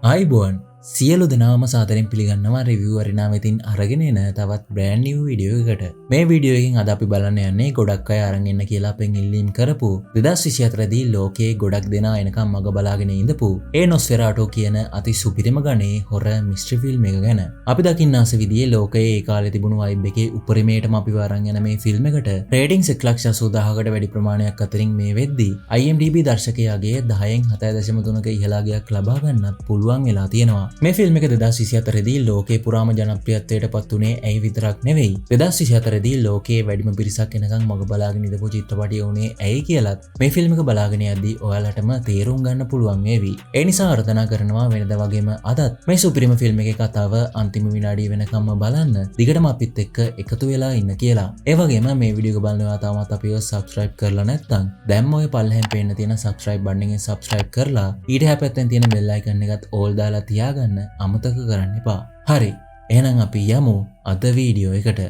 ආයිබෝන් සියලු දෙනාම සාදරයෙන් පිළිගන්නවා රිවිව් අරිනා වෙතින් අරගෙන එන තවත් බ්‍රෑන්ඩ් නිව් වීඩියෝ එකකට. මේ වීඩියෝ එකෙන් අද අපි බලන්න යන්නේ ගොඩක් අය අරන් එන්න කියලා අපෙන් ඉල්ලීම් කරපු 2024 දී ලෝකයේ ගොඩක් දෙනා එනකම් මග බලාගෙන ඉඳපු ඒ නොස්ෆෙරාටෝ කියන අති සුපිරිම ගණේ හොර මිස්ට්‍රි ෆිල්ම් එක ගැන. අපි දකින්න ආස විදිහේ ලෝකයේ ඒ කාලේ තිබුණු වයිබ් එකේ උපරිමයටම අපි වරන් යන මේ ෆිල්ම් එකට රේටින්ග්ස් 1,80,000කට වැඩි ප්‍රමාණයක් අතරින් මේ වෙද්දී IMDb දර්ශකයාගේ 10න් 7.3ක ඉහළාගයක් ලබා ගන්නත් පුළුවන් වෙලා තියෙනවා. මේ ෆිල්ම් එක 2024 දී ලෝකේ පුරාම ජනප්‍රියත්වයට පත් වුණේ ඇයි විතරක් නෙවෙයි 2024 දී ලෝකයේ වැඩිම පිරිසක් එනකන් මග බලාගෙන ඉඳපු චිත්‍රපටිය උනේ ඇයි කියලත් මේ ෆිල්ම් එක බලාගෙන යද්දී ඔයාලටම තේරුම් ගන්න පුළුවන් වේවි. ඒ නිසා ආරාධනා කරනවා වෙනද වගේම අදත් මේ සුපිරිම ෆිල්ම් එකේ කතාව අන්තිම විනාඩිය වෙනකම්ම බලන්න දිගටම අපිත් එක්ක එකතු වෙලා ඉන්න කියලා. ඒ වගේම මේ වීඩියෝ එක බලනවා තාමත් අපිව subscribe කරලා නැත්නම් දැන් ඔය පල්ලෙහෙන් පේන්න තියෙන subscribe button එකෙන් subscribe කරලා ඊට හැපැත්තෙන් තියෙන bell icon එකත් all දාලා තියාගන්න අමතක කරන්න එපා. හරි. එහෙනම් අපි යමු අද වීඩියෝ එකට.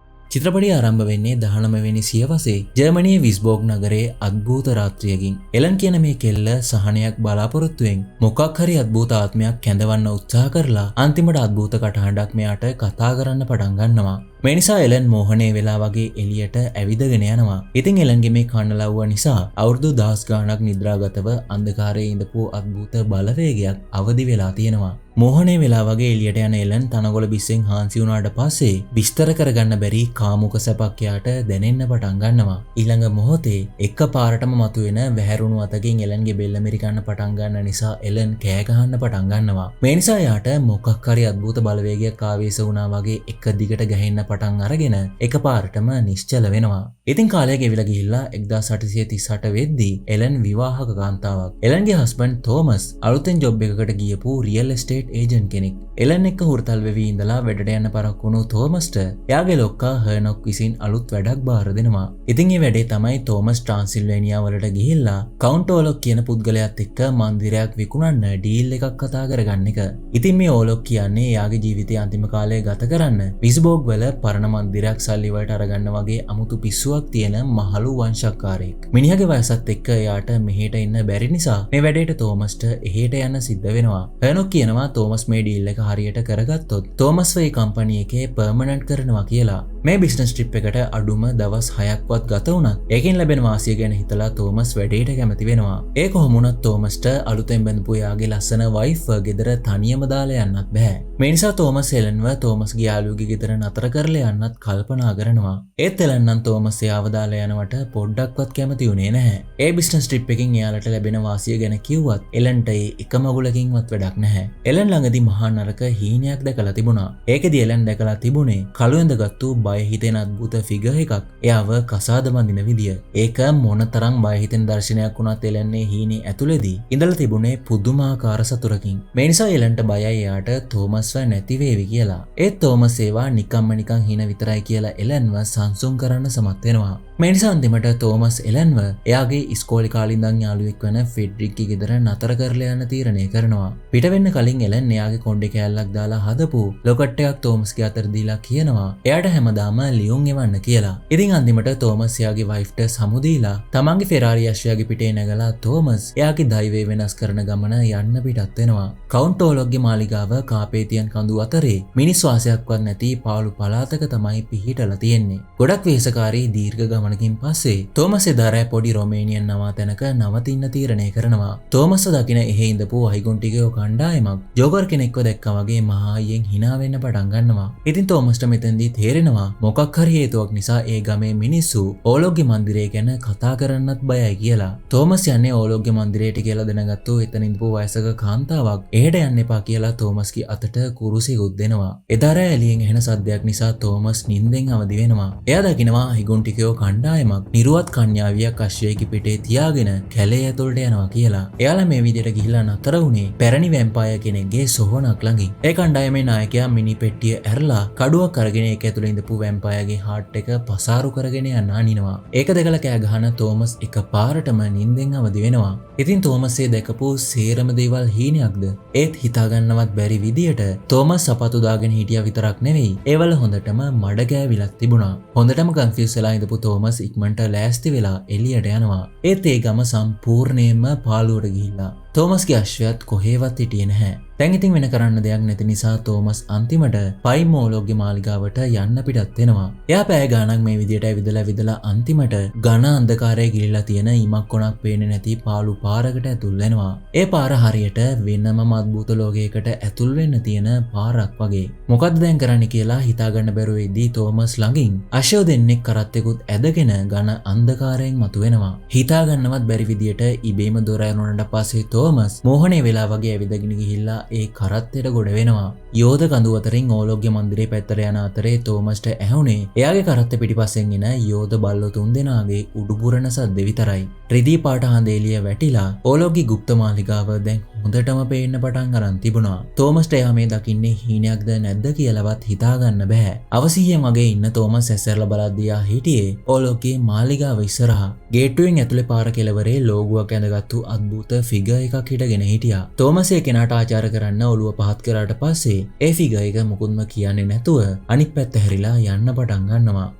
චිත්‍රපටය ආරම්භ වෙන්නේ 19 වෙනි සියවසේ ජර්මනියේ විස්බෝග් නගරයේ අద్භූත රාත්‍රියකින්. එලන් කියන මේ කෙල්ල සහනයක් බලාපොරොත්තුවෙන් මොකක් හරි අద్භූත ආත්මයක් කැඳවන්න උත්සාහ කරලා අන්තිමට අద్භූත කටහඬක් මෙයාට කතා කරන්න පටන් ගන්නවා. මේ නිසා එලන් මෝහණය වෙලා වගේ එළියට ඇවිදගෙන යනවා. ඉතින් එලන්ගේ මේ කන්නලව්ව නිසා අවුරුදු 10 ගාණක් නිද්‍රාගතව අන්ධකාරයේ ඉඳපු අద్භූත බලවේගයක් අවදි වෙලා තියෙනවා. මෝහණය වෙලා වගේ එළියට යන එලන් තනකොළ බිස්සෙන් හාන්සි වුණාට පස්සේ විස්තර කරගන්න බැරි කාමුක සැපක් යාට දැනෙන්න පටන් ගන්නවා. ඊළඟ මොහොතේ එකපාරටම මතුවෙන වැහැරුණු අතකින් එලන්ගේ බෙල්ල මෙරිකන්න පටන් ගන්න නිසා එලන් කෑ ගහන්න පටන් ගන්නවා. මේ නිසා යාට මොකක් හරි අద్භූත බලවේගයක් ආවේශ වුණා වගේ එක දිගට ගහින්න පටන් අරගෙන එකපාරටම නිශ්චල වෙනවා. ඉතින් කාලය ගෙවිලා ගිහිල්ලා 1838 වෙද්දී එලන් විවාහක කාන්තාවක්. එලන්ගේ හස්බන්ඩ් තෝමස් අලුතෙන් ජොබ් එකකට ගියපු රියල් එස්ටේට් ඒජන්ට් කෙනෙක්. එලන් එක්ක හුරතල් වෙවි ඉඳලා වැඩට යන්න පරක් වුණු තෝමස්ට එයාගේ ලොක්කා හර්නොක් විසින් අලුත් වැඩක් බාර දෙනවා. ඉතින් මේ වැඩේ තමයි තෝමස් ට්‍රාන්සිල්වේනියා වලට ගිහිල්ලා කවුන්ට් ඕලොක් කියන පුද්ගලයාත් එක්ක මන්දිරයක් විකුණන්න ඩීල් එකක් කතා කරගන්න එක. ඉතින් මේ ඕලොක් කියන්නේ එයාගේ ජීවිතයේ අන්තිම කාලය ගත කරන්න විස්බෝග් වල පරණ මන්දිරයක් සල්ලි වලට අරගන්න වගේ අමුතු පිස්සුවක් තියෙන මහලු වංශකාරයෙක්. මිනිහගේ වයසත් එක්ක එයාට මෙහෙට ඉන්න බැරි නිසා මේ වැඩේට තෝමස්ට එහෙට යන්න සිද්ධ වෙනවා. හර්නොක් කියනවා තෝමස් මේ ඩීල් එක හරියට කරගත්තොත් තෝමස්ව ඒ කම්පැනි එකේ පර්මනන්ට් කරනවා කියලා. මේ බිස්නස් ට්‍රිප් එකට අඩුම දවස් 6ක්වත් ගත වුණත් ඒකෙන් ලැබෙන වාසිය ගැන හිතලා තෝමස් වැඩේට කැමති වෙනවා. ඒ කොහොම වුණත් තෝමස්ට අලුතෙන් බැඳපු එයාගේ ලස්සන වයිෆ් ගෙදර තනියම දාලා යන්නත් බෑ. මේ නිසා තෝමස් එලන්ව තෝමස්ගේ යාළුවගේ ගෙදර නතර කරලා යන්නත් කල්පනා කරනවා. ඒත් එලන් නම් තෝමස් එයාව දාලා යනවට පොඩ්ඩක්වත් කැමති උනේ නැහැ. ඒ බිස්නස් ට්‍රිප් එකෙන් එයාලට ලැබෙන වාසිය ගැන කිව්වත් එලන්ට ඒ එක මගුලකින්වත් වැඩක් නැහැ. එලන් ළඟදී මහා නරක හීනයක් දැකලා තිබුණා. ඒකෙදි එලන් දැකලා තිබුණේ කළුවෙන්දගත්තු බය හිතෙන අద్భుත ෆිගර් එකක් එයාව කසාද බඳින විදිය. ඒක මොනතරම් බය හිතෙන දර්ශනයක් වුණත් එලන්නේ හීනේ ඇතුළේදී ඉඳලා තිබුණේ පුදුමාකාර සතුටකින්. මේ නිසා එලන්ට බයයි එයාට තෝමස්ව නැති වේවි කියලා. ඒත් තෝමස් ඒවා නිකන් හීන විතරයි කියලා එලන්ව සංසුන් කරන්න සමත් වෙනවා. මේ නිසා අන්තිමට තෝමස් එලන්ව එයාගේ ඉස්කෝලේ කාලේ ඉඳන් යාළුවෙක් වෙන ෆෙඩ්රික්ගේ ගෙදර නතර කරලා යන්න තීරණය කරනවා. පිට වෙන්න කලින් එලන් එයාගේ කොණ්ඩේ කෑල්ලක් දාලා හදපු ලොකට් එකක් තෝමස්ගේ අතට දීලා කියනවා එයාට හැමදාම ලියුම් එවන්න කියලා. ඉතින් අන්තිමට තෝමස් එයාගේ වයිෆ්ට සමු දීලා තමන්ගේ ෆෙරාරි යශ්‍යාගේ පිටේ නැගලා තෝමස් එයාගේ දෛවය වෙනස් කරන ගමන යන්න පිටත් වෙනවා. කවුන්ට් ඕලොක්ගේ මාලිගාව කාපේතියන් කඳු අතරේ මිනිස් වාසයක්වත් නැති පාළු පළාතක තමයි පිහිටලා තියෙන්නේ. ගොඩක් වෙහෙසකාරී දීර්ඝ ගමනකින් පස්සේ තෝමස් එදාරෑ පොඩි රොමේනියන් නවාතැනක නවතින්න තීරණය කරනවා. තෝමස් දකින එහෙ ඉඳපු අහිගුන්ටිකයෝ කණ්ඩායමක් ජෝකර් කෙනෙක්ව දැක්කා වගේ මහා අයියෙන් hina වෙන්න පටන් ගන්නවා. ඉතින් තෝමස්ට මෙතෙන්දී තේරෙනවා මොකක් හරි හේතුවක් නිසා ඒ ගමේ මිනිස්සු ඕලොක්ගේ මන්දිරය ගැන කතා කරන්නත් බයයි කියලා. තෝමස් යන්නේ ඕලොක්ගේ මන්දිරයට කියලා දැනගත්තු එතන ඉඳපු වයසක කාන්තාවක් එහෙට යන්න එපා කියලා තෝමස්ගේ අතට කුරුසිකුත් දෙනවා. එදා රෑ එළියෙන් එන සද්දයක් නිසා තෝමස් නිින්දෙන් අවදි වෙනවා. එයා දකිනවා අහිගුන්ටිකයෝ කණ්ඩායමක් නිරුවත් කන්‍යාවියක් අශ්වයෙකි පිටේ තියාගෙන කැලේ ඇතුළට යනවා කියලා. එයාලා මේ විදිහට ගිහිල්ලා නතර වුණේ පැරණි වැම්පයර් කෙනෙක්ගේ සොහොනක් ළඟින්. ඒ කණ්ඩායමේ නායකයා මිනි පෙට්ටිය ඇරලා කඩුවක් අරගෙන ඒක ඇතුළේ ඉඳපු වැම්පයර්ගේ හાર્ට් එක පසාරු කරගෙන යන්න අනිනවා. ඒක දැකලා කෑ ගහන තෝමස් එකපාරටම නිින්දෙන් අවදි වෙනවා. ඉතින් තෝමස් ඒ දැකපු සේරම දේවල් හීනයක්ද? ඒත් හිතාගන්නවත් බැරි විදියට තෝමස් සපත්තු දාගෙන හිටියා විතරක් නෙවෙයි. ඒවල හොඳටම මඩ ගෑවිලක් තිබුණා. හොඳටම කන්ෆියුස් වෙලා ඉඳපු තෝමස් ඉක්මනට ලෑස්ති වෙලා එළියට යනවා. ඒත් ඒ ගම සම්පූර්ණයෙන්ම පාළුවට ගිහිල්ලා. තෝමස්ගේ අශ්වයාත් කොහෙවත් හිටියේ නැහැ. දැන් ඉතින් වෙන කරන්න දෙයක් නැති නිසා තෝමස් අන්තිමට පයිමෝලොග්ගේ මාලිගාවට යන්න පිටත් වෙනවා. එයා පැය ගාණක් මේ විදියට ඇවිදලා අන්තිමට ඝන අන්ධකාරයේ ගිලිලා තියෙන ඉමක් කොනක් පේන්නේ නැති පාළු පාරකට ඇතුල් වෙනවා. ඒ පාර හරියට වෙනම අద్భుත ලෝකයකට ඇතුල් වෙන්න තියෙන පාරක් වගේ. මොකද්ද දැන් කරන්න කියලා හිතාගන්න බැරුව ඉදී තෝමස් ළඟින් අශ්වය දෙන්නෙක් කරත්තෙකුත් ඇදගෙන ඝන අන්ධකාරයෙන් මතුවෙනවා. හිතාගන්නවත් බැරි විදියට ඉබේම දොර ඇරුණාට පස්සේ තෝමස් මෝහණේ වෙලා වගේ ඇවිදගෙන ගිහිල්ලා ඒ කරත්තෙට ගොඩ වෙනවා. යෝධ කඳු අතරින් ඕලොග්ගේ මන්දිරේ පැත්තට යන අතරේ තෝමස්ට ඇහුනේ එයාගේ කරත්ත පිටිපස්සෙන් එන යෝධ බල්ලෝ තුන්දෙනාගේ උඩුබුරන සද්ද විතරයි. රිදී පාට හඳේලිය වැටිලා ඕලොග්ගේ গুপ্ত මාලිගාව දැන් හොඳටම පේන්න පටන් අරන් තිබුණා. තෝමස්ට එයා මේ දකින්නේ හීනයක්ද නැද්ද කියලාවත් හිතාගන්න බෑ. අවසියෙන් වගේ ඉන්න තෝමස් ඇස්සරලා බලද්දී ආ හිටියේ ඕලොග්ගේ මාලිගාව ඉස්සරහා. ගේට්ටුවෙන් ඇතුලේ පාර කෙළවරේ ලෝගුවක් ඇඳගත්තු අద్భుත ෆිගර් එකක් හිටගෙන හිටියා. තෝමස් ඒ කෙනාට ආචාර කරන්න ඔළුව පහත් කරාට පස්සේ ඒ ෆිගර් එක මුකුත්ම කියන්නේ නැතුව අනිත් පැත්ත හැරිලා යන්න පටන් ගන්නවා.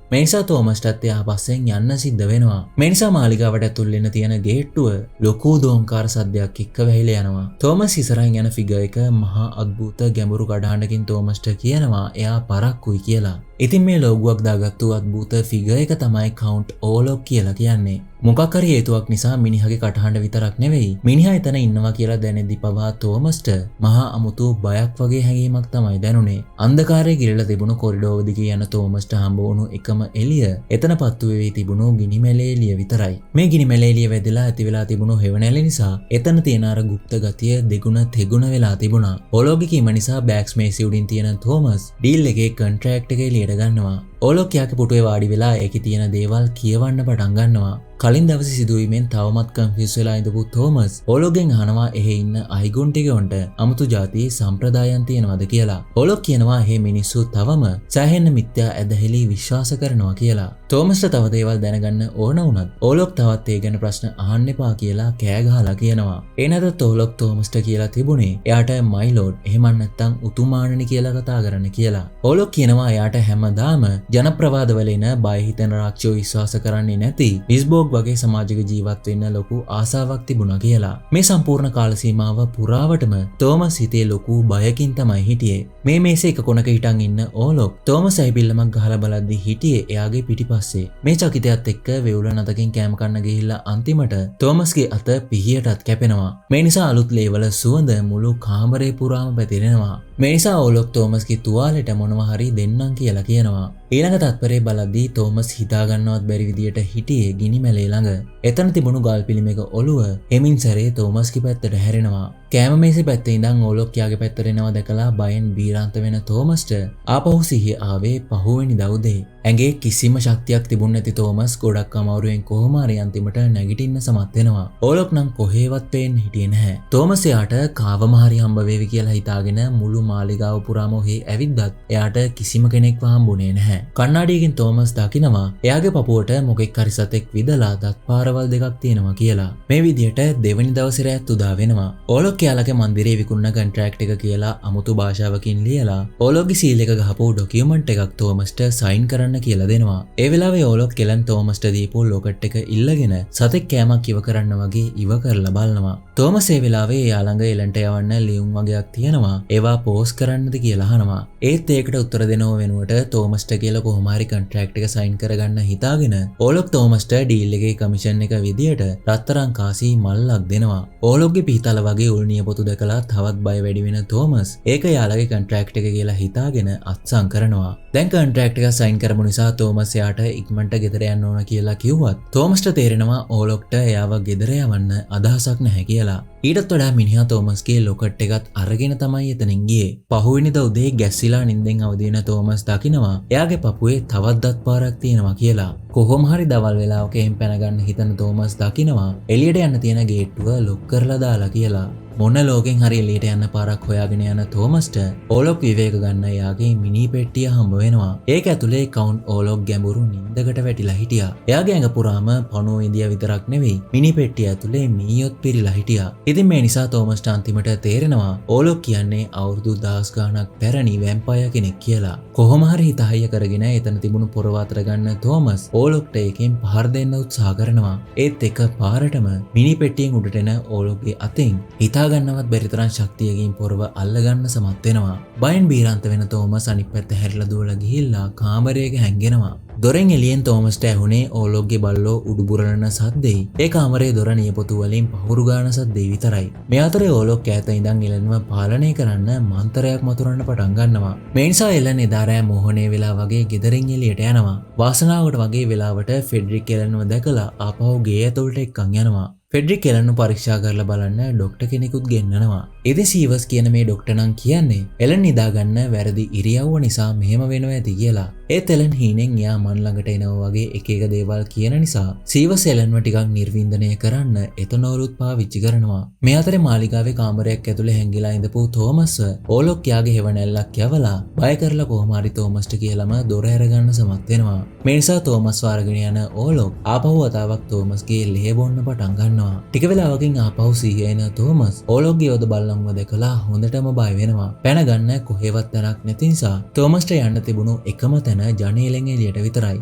මේ නිසා තෝමස්ටත් එයා පස්සෙන් යන්න සිද්ධ වෙනවා. මේ නිසා මාලිගාවට ඇතුල් වෙන්න තියෙන ගේට්ටුව ලොකු දෝංකාර සද්දයක් එක්ක වැහිලා යනවා. තෝමස් ඉස්සරහින් යන ෆිගර් එක මහා අద్భుත ගැඹුරු කඩහඬකින් තෝමස්ට කියනවා එයා පරක්කුයි කියලා. ඉතින් මේ ලෝගුවක් දාගත්තු අద్భుත ෆිගර් එක තමයි කවුන්ට් ඕලොග් කියලා කියන්නේ. මොකක් හරි හේතුවක් නිසා මිනිහගේ කටහඬ විතරක් නෙවෙයි මිනිහා එතන ඉන්නවා කියලා දැනෙද්දි පවා තෝමස්ට මහා අමුතු බයක් වගේ හැඟීමක් තමයි දැනුනේ. අන්ධකාරයේ ගිරලා තිබුණු කොරිඩෝර දිගේ යන තෝමස්ට හම්බ වුණු එකම එළිය එතන පත්තු වෙවි තිබුණු ගිනිමැලේලිය විතරයි. මේ ගිනිමැලේලිය වැදිලා ඇති වෙලා තිබුණු හෙවණැලි නිසා එතන තියෙන අර গুপ্ত ගතිය දෙගුණ තෙගුණ වෙලා තිබුණා. ඕලොග්ගේ කීම නිසා බෑග්ස් මේසෙ උඩින් තියෙන තෝමස් ඩීල් එකේ කොන්ට්‍රැක්ට් එක එළියට ගන්නවා. ඕලොග් යාගේ පුටුවේ වාඩි වෙලා ඒකේ තියෙන දේවල් කියවන්න පටන් ගන්නවා. කලින් දවසේ සිදුවීමෙන් තවමත් කන්ෆියුස් වෙලා ඉඳපු තෝමස් ඕලොග්ගෙන් අහනවා එහෙ ඉන්න අයිගොන්ටිගොන්ට අමුතු ಜಾති සම්ප්‍රදායන් තියෙනවද කියලා. ඕලොග් කියනවා එහෙ මිනිස්සු තවම සෑහෙන මිත්‍යා ඇදහිලි විශ්වාස කරනවා කියලා. තෝමස්ට තව දේවල් දැනගන්න ඕන වුණත් ඕලොග් තවත් ඒ ගැන ප්‍රශ්න අහන්න එපා කියලා කෑ ගහලා කියනවා. ඒ නැතත් ඕලොග් තෝමස්ට කියලා තිබුණේ එයාට මයිලෝඩ් එහෙම නැත්නම් උතුමාණනි කියලා කතා කරන්න කියලා. ඕලොග් කියනවා එයාට හැමදාම ජනප්‍රවාදවල එන බය හිතෙන රාක්ෂයෝ විශ්වාස කරන්නේ නැති විස්බෝග් වගේ සමාජික ජීවත් වෙන්න ලොකු ආසාවක් තිබුණා කියලා. මේ සම්පූර්ණ කාල සීමාව පුරාවටම තෝමස් හිතේ ලොකු බයකින් තමයි හිටියේ. මේ මේසේ එක කොනක හිටන් ඉන්න ඕලොග් තෝමස් ඇයිබිල්ලමක් ගහලා බලද්දි හිටියේ එයාගේ පිටිපස්සේ. මේ චකිතයත් එක්ක වේවුලන අතකින් කෑම කන්න ගිහිල්ලා අන්තිමට තෝමස්ගේ අත පිහියටත් කැපෙනවා. මේ නිසා අලුත් ලේවල සුවඳ මුළු කාමරේ පුරාම පැතිරෙනවා. මේ නිසා ඕලොග් තෝමස්ගේ තුවාලෙට මොනවා හරි දෙන්නම් කියලා කියනවා. ඊළඟ තත්පරේ බලද්දී තෝමස් හිතාගන්නවත් බැරි විදියට හිටියේ ගිනිමැලේ ළඟ. එතන තිබුණු ගල් පිළිමයක ඔළුව එමින් සැරේ තෝමස්ගේ පැත්තට හැරෙනවා. කෑම මේසේ පැත්තේ ඉඳන් ඕලොග් යාගේ පැත්තට එනවා දැකලා බයෙන් බීරාන්ත වෙන තෝමස්ට ආපහු සිහිය ආවේ පහුවෙනි දවසේ. ඇඟේ කිසිම ශක්තියක් තිබුණ නැති තෝමස් ගොඩක් අමාරුවෙන් කොහොම හරි අන්තිමට නැගිටින්න සමත් වෙනවා. ඕලොග් නම් කොහෙවත් පේන්න හිටියේ නැහැ. තෝමස් එයාට කාවම හරි හම්බ වේවි කියලා හිතාගෙන මුළු මාලිගාව පුරාම ඔහි ඇවිද්දත් එයාට කිසිම කෙනෙක්ව හම්බුනේ නැහැ. කණ්ණාඩියකින් තෝමස් දකිනවා එයාගේ පපුවට මොකෙක් හරි සතෙක් විදලා දත් පාරවල් දෙකක් තියෙනවා කියලා. මේ විදිහට දෙවනි දවසේ රැත් උදා වෙනවා. ඕලොග් යාලගේ මන්දිරේ විකුණන කොන්ට්‍රැක්ට් එක කියලා අමුතු භාෂාවකින් ලියලා ඕලොග්ගේ සීල් එක ගහපු ඩොකියුමන්ට් එකක් තෝමස්ට සයින් කරන්න කියලා දෙනවා. ඒ වෙලාවේ ඕලොග් කෙලන් තෝමස්ට දීපු ලොකට් එක ඉල්ලගෙන සතෙක් කෑමක් ඉව කරන්න වගේ ඉව කරලා බලනවා. තෝමස් ඒ වෙලාවේ එයා ළඟ එලන්ට යවන්න ලියුම් වගේක් තියෙනවා. ඒවා පෝස්ට් කරන්නද කියලා අහනවා. ඒත් ඒකට උත්තර දෙනව වෙනුවට තෝමස්ට කියලා කොහොම හරි කොන්ට්‍රැක්ට් එක සයින් කරගන්න හිතාගෙන ඕලොග් තෝමස්ට ඩීල් එකේ කමිෂන් එක විදියට රත්තරන් කාසි මල්ලක් දෙනවා. ඕලොග්ගේ පිහිතල වගේ උල්නිය පොතු දැකලා තවත් බය වැඩි වෙන තෝමස් ඒක යාළගේ කොන්ට්‍රැක්ට් එක කියලා හිතාගෙන අත්සන් කරනවා. දැන් කොන්ට්‍රැක්ට් එක සයින් කරපු නිසා තෝමස් එයාට ඉක්මනට ගෙදර යන්න ඕන කියලා කිව්වත් තෝමස්ට තේරෙනවා ඕලොග්ට එයාව ගෙදර යවන්න අදහසක් නැහැ කියලා. ඊටත් වඩා මිනිහා තෝමස්ගේ ලොකට් එකත් අරගෙන තමයි එතනින් ගියේ. පහුවෙනිදා උදේ ගැස්සිලා නිින්දෙන් අවදි වෙන තෝමස් දකිනවා එයාගේ පපුවේ තවත් දත් පාරක් තියෙනවා කියලා. කොහොම හරි දවල් වෙලාවක එහෙම් පැනගන්න හිතන තෝමස් දකිනවා එළියට යන්න තියෙන ගේට්ටුව ලොක් කරලා දාලා කියලා. මොන ලෝකෙන් හරි එළියට යන්න පාරක් හොයාගෙන යන තෝමස්ට ඕලොක් විවේක ගන්න එයාගේ මිනි පෙට්ටිය හම්බ වෙනවා. ඒක ඇතුලේ කවුන්ට් ඕලොක් ගැඹුරු නිින්දකට වැටිලා හිටියා. එයාගේ ඇඟ පුරාම පණුව ඉන්දියා විතරක් නෙවෙයි මිනි පෙට්ටිය ඇතුලේ මීයොත් පිරීලා හිටියා. ඉතින් මේ නිසා තෝමස්ට අන්තිමට තේරෙනවා ඕලොක් කියන්නේ අවුරුදු 10 ගාණක් පැරණි වැම්පයර් කෙනෙක් කියලා. කොහොම හරි හිතහය කරගෙන එතන තිබුණු පොරව අතර ගන්න තෝමස් ඕලොක්ට එකෙන් පහර දෙන්න උත්සාහ කරනවා. ඒත් එක පාරටම මිනි පෙට්ටියෙන් උඩට එන ඕලොක්ගේ අතින් හිතාගන්නවත් බැරි තරම් ශක්තියකින් පොරව අල්ලගන්න සමත් වෙනවා. බයෙන් බීරන්ත වෙන තෝමස් අනිත් පැත්ත හැරිලා දුවලා ගිහිල්ලා කාමරයක හැංගෙනවා. දොරෙන් එළියෙන් තෝමස්ට ඇහුනේ ඕලොක්ගේ බල්ලෝ උඩු බුරලන සද්දෙයි. ඒ කාමරේ දොර නියපොතු වලින් පහුරු ගාන සද්දෙයි විතරයි. මේ අතරේ ඕලොක් ඈත ඉඳන් එලන්ව පාලනය කරන්න මන්තරයක් මතුරන්න පටන් ගන්නවා. මේ නිසා එලන් එදා රෑ මෝහණය වෙලා වගේ ගෙදරින් එළියට යනවා. වාසනාවට වගේ වෙලාවට ෆෙඩරික් එලන්ව දැකලා ආපහු ගේ ඇතුළට එක්කන් යනවා. ෆෙඩරික් එලන්ව පරීක්ෂා කරලා බලන්න ડોක්ටර් කෙනෙකුත් ගෙන්නනවා. ඉතින් සීවස් කියන මේ ડોක්ටර් නම් කියන්නේ එලන් නිදාගන්න වැරදි ඉරියව්ව නිසා මෙහෙම වෙනවා ඇති කියලා. ඒත් එලන් හීනෙන් එයා මන් ළඟට එනවා වගේ එක එක දේවල් කියන නිසා සීවස් එලන්ව ටිකක් නිර්වින්දනය කරන්න එතනෝලුත් පාවිච්චි කරනවා. මේ අතරේ මාලිගාවේ කාමරයක් ඇතුලේ හැංගිලා ඉඳපු තෝමස්ව ඕලොක් යාගේ හෙවණැල්ලක් යවලා බය කරලා කොහොම හරි තෝමස්ට කියලාම දොර ඇරගන්න සමත් වෙනවා. මේ නිසා තෝමස්ව අරගෙන යන ඕලොක් ආපහු වතාවක් තෝමස්ගේ ලේ බොන්න පටන් ගන්නවා. ටික වෙලාවකින් ආපහු සිහිය එන තෝමස් ඕලොක්ගේ යොද බල්ලන්ව දැකලා හොඳටම බය වෙනවා. පැන ගන්න කොහෙවත් තැනක් නැති නිසා තෝමස්ට යන්න තිබුණු එකම තැන ජනේලෙන් එළියට විතරයි.